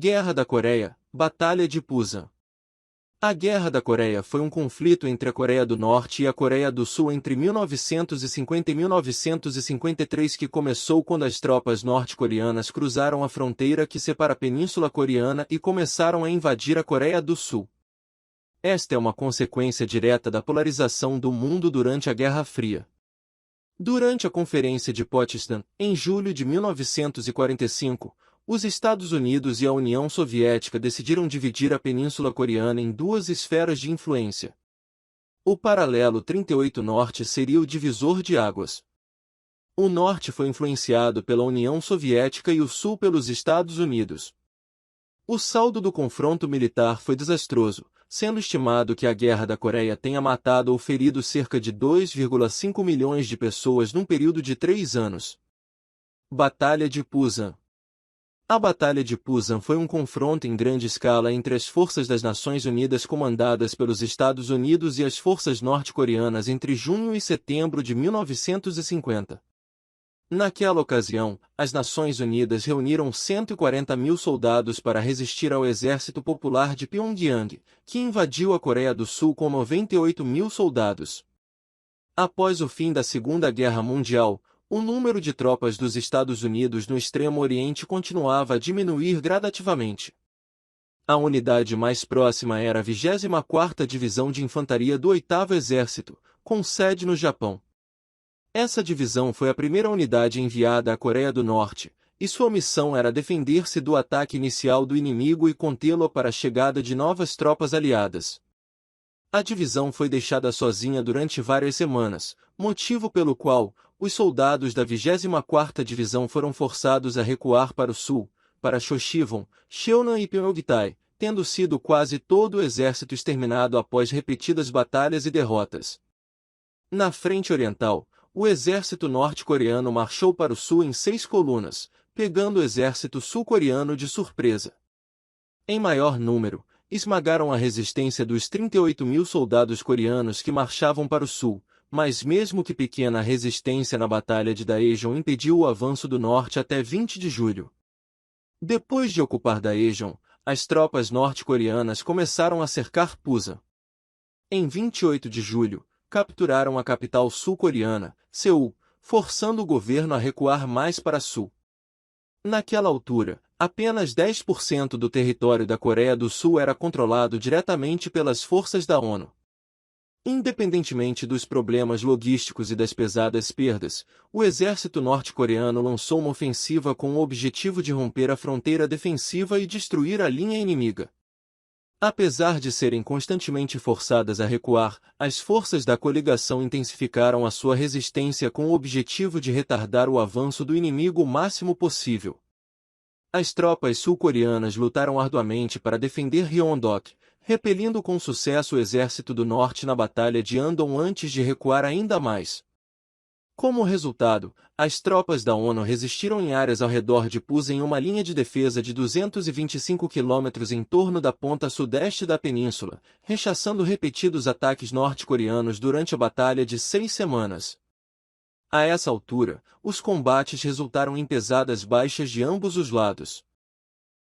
Guerra da Coreia, Batalha de Pusan. A Guerra da Coreia foi um conflito entre a Coreia do Norte e a Coreia do Sul entre 1950 e 1953 que começou quando as tropas norte-coreanas cruzaram a fronteira que separa a Península Coreana e começaram a invadir a Coreia do Sul. Esta é uma consequência direta da polarização do mundo durante a Guerra Fria. Durante a Conferência de Potsdam, em julho de 1945, os Estados Unidos e a União Soviética decidiram dividir a Península Coreana em duas esferas de influência. O paralelo 38 Norte seria o divisor de águas. O Norte foi influenciado pela União Soviética e o Sul pelos Estados Unidos. O saldo do confronto militar foi desastroso, sendo estimado que a Guerra da Coreia tenha matado ou ferido cerca de 2,5 milhões de pessoas num período de 3 anos. Batalha de Pusan. A Batalha de Pusan foi um confronto em grande escala entre as forças das Nações Unidas comandadas pelos Estados Unidos e as forças norte-coreanas entre junho e setembro de 1950. Naquela ocasião, as Nações Unidas reuniram 140 mil soldados para resistir ao Exército Popular de Pyongyang, que invadiu a Coreia do Sul com 98 mil soldados. Após o fim da Segunda Guerra Mundial, o número de tropas dos Estados Unidos no Extremo Oriente continuava a diminuir gradativamente. A unidade mais próxima era a 24ª Divisão de Infantaria do 8º Exército, com sede no Japão. Essa divisão foi a primeira unidade enviada à Coreia do Norte, e sua missão era defender-se do ataque inicial do inimigo e contê-lo para a chegada de novas tropas aliadas. A divisão foi deixada sozinha durante várias semanas, motivo pelo qual os soldados da 24ª Divisão foram forçados a recuar para o sul, para Chochivon, Cheonan e Pyeongtae, tendo sido quase todo o exército exterminado após repetidas batalhas e derrotas. Na frente oriental, o exército norte-coreano marchou para o sul em 6 colunas, pegando o exército sul-coreano de surpresa. Em maior número, esmagaram a resistência dos 38 mil soldados coreanos que marchavam para o sul, mas mesmo que pequena resistência na Batalha de Daejeon impediu o avanço do norte até 20 de julho. Depois de ocupar Daejeon, as tropas norte-coreanas começaram a cercar Pusan. Em 28 de julho, capturaram a capital sul-coreana, Seul, forçando o governo a recuar mais para sul. Naquela altura, apenas 10% do território da Coreia do Sul era controlado diretamente pelas forças da ONU. Independentemente dos problemas logísticos e das pesadas perdas, o exército norte-coreano lançou uma ofensiva com o objetivo de romper a fronteira defensiva e destruir a linha inimiga. Apesar de serem constantemente forçadas a recuar, as forças da coligação intensificaram a sua resistência com o objetivo de retardar o avanço do inimigo o máximo possível. As tropas sul-coreanas lutaram arduamente para defender Ryongdok, repelindo com sucesso o exército do norte na Batalha de Andong antes de recuar ainda mais. Como resultado, as tropas da ONU resistiram em áreas ao redor de Pusan em uma linha de defesa de 225 quilômetros em torno da ponta sudeste da península, rechaçando repetidos ataques norte-coreanos durante a batalha de 6 semanas. A essa altura, os combates resultaram em pesadas baixas de ambos os lados.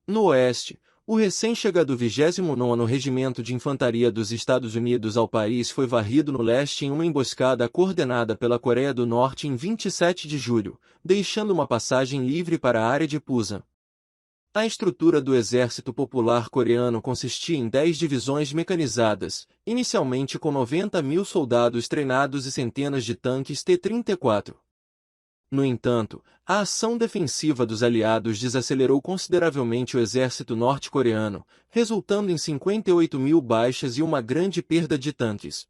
No oeste, o recém-chegado 29º Regimento de Infantaria dos Estados Unidos ao país foi varrido no leste em uma emboscada coordenada pela Coreia do Norte em 27 de julho, deixando uma passagem livre para a área de Pusan. A estrutura do Exército Popular Coreano consistia em 10 divisões mecanizadas, inicialmente com 90 mil soldados treinados e centenas de tanques T-34. No entanto, a ação defensiva dos aliados desacelerou consideravelmente o exército norte-coreano, resultando em 58 mil baixas e uma grande perda de tanques.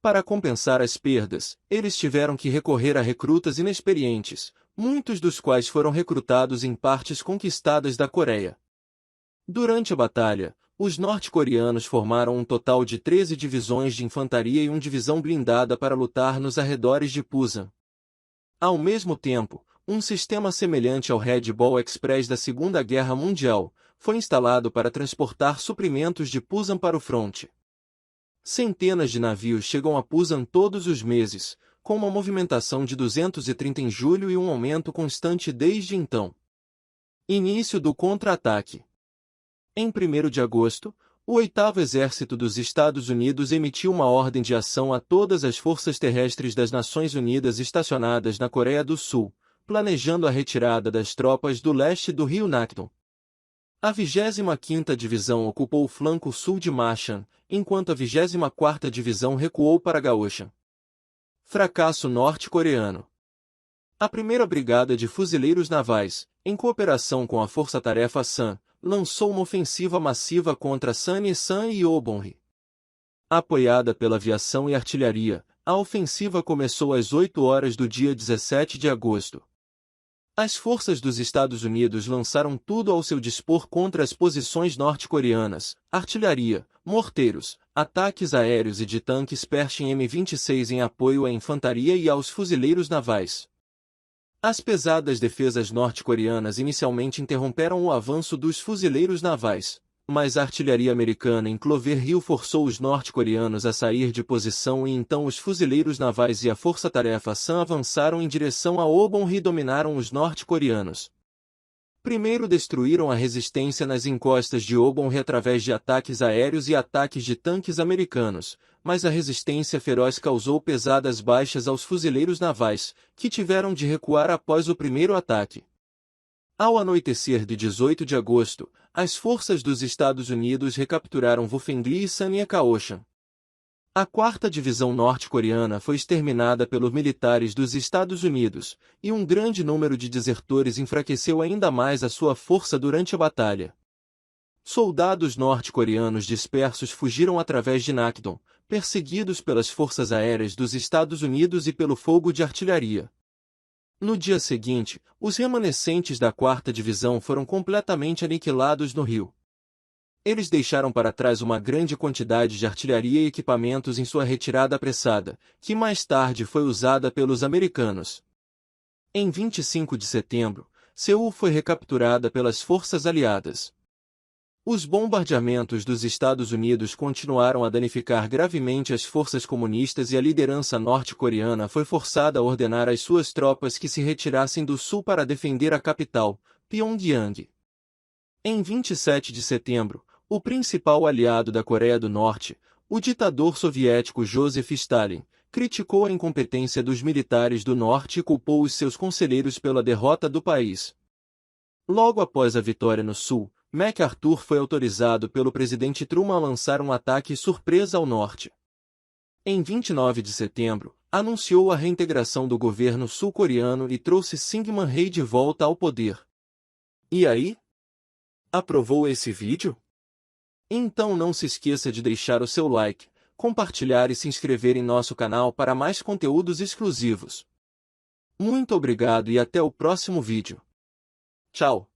Para compensar as perdas, eles tiveram que recorrer a recrutas inexperientes, muitos dos quais foram recrutados em partes conquistadas da Coreia. Durante a batalha, os norte-coreanos formaram um total de 13 divisões de infantaria e uma divisão blindada para lutar nos arredores de Pusan. Ao mesmo tempo, um sistema semelhante ao Red Ball Express da Segunda Guerra Mundial foi instalado para transportar suprimentos de Pusan para o fronte. Centenas de navios chegam a Pusan todos os meses, com uma movimentação de 230 em julho e um aumento constante desde então. Início do contra-ataque. Em 1º de agosto, o 8º Exército dos Estados Unidos emitiu uma ordem de ação a todas as forças terrestres das Nações Unidas estacionadas na Coreia do Sul, planejando a retirada das tropas do leste do rio Nakdong. A 25ª Divisão ocupou o flanco sul de Machan, enquanto a 24ª Divisão recuou para Gaoshan. Fracasso norte-coreano. A 1ª Brigada de Fuzileiros Navais, em cooperação com a Força-Tarefa Sam, lançou uma ofensiva massiva contra Sanesan e Obonri. Apoiada pela aviação e artilharia, a ofensiva começou às 8 horas do dia 17 de agosto. As forças dos Estados Unidos lançaram tudo ao seu dispor contra as posições norte-coreanas: artilharia, morteiros, ataques aéreos e de tanques Pershing M26 em apoio à infantaria e aos fuzileiros navais. As pesadas defesas norte-coreanas inicialmente interromperam o avanço dos fuzileiros navais, mas a artilharia americana em Clover Hill forçou os norte-coreanos a sair de posição e então os fuzileiros navais e a força-tarefa Sam avançaram em direção a Obonri e dominaram os norte-coreanos. Primeiro destruíram a resistência nas encostas de Obonri através de ataques aéreos e ataques de tanques americanos, mas a resistência feroz causou pesadas baixas aos fuzileiros navais, que tiveram de recuar após o primeiro ataque. Ao anoitecer de 18 de agosto, as forças dos Estados Unidos recapturaram Wufengli e Sanya-Kaoshan. A 4ª Divisão norte-coreana foi exterminada pelos militares dos Estados Unidos, e um grande número de desertores enfraqueceu ainda mais a sua força durante a batalha. Soldados norte-coreanos dispersos fugiram através de Nakdong, perseguidos pelas forças aéreas dos Estados Unidos e pelo fogo de artilharia. No dia seguinte, os remanescentes da 4ª Divisão foram completamente aniquilados no rio. Eles deixaram para trás uma grande quantidade de artilharia e equipamentos em sua retirada apressada, que mais tarde foi usada pelos americanos. Em 25 de setembro, Seul foi recapturada pelas forças aliadas. Os bombardeamentos dos Estados Unidos continuaram a danificar gravemente as forças comunistas e a liderança norte-coreana foi forçada a ordenar às suas tropas que se retirassem do sul para defender a capital, Pyongyang. Em 27 de setembro, o principal aliado da Coreia do Norte, o ditador soviético Joseph Stalin, criticou a incompetência dos militares do Norte e culpou os seus conselheiros pela derrota do país. Logo após a vitória no Sul, MacArthur foi autorizado pelo presidente Truman a lançar um ataque surpresa ao Norte. Em 29 de setembro, anunciou a reintegração do governo sul-coreano e trouxe Syngman Rhee de volta ao poder. E aí? Aprovou esse vídeo? Então não se esqueça de deixar o seu like, compartilhar e se inscrever em nosso canal para mais conteúdos exclusivos. Muito obrigado e até o próximo vídeo. Tchau!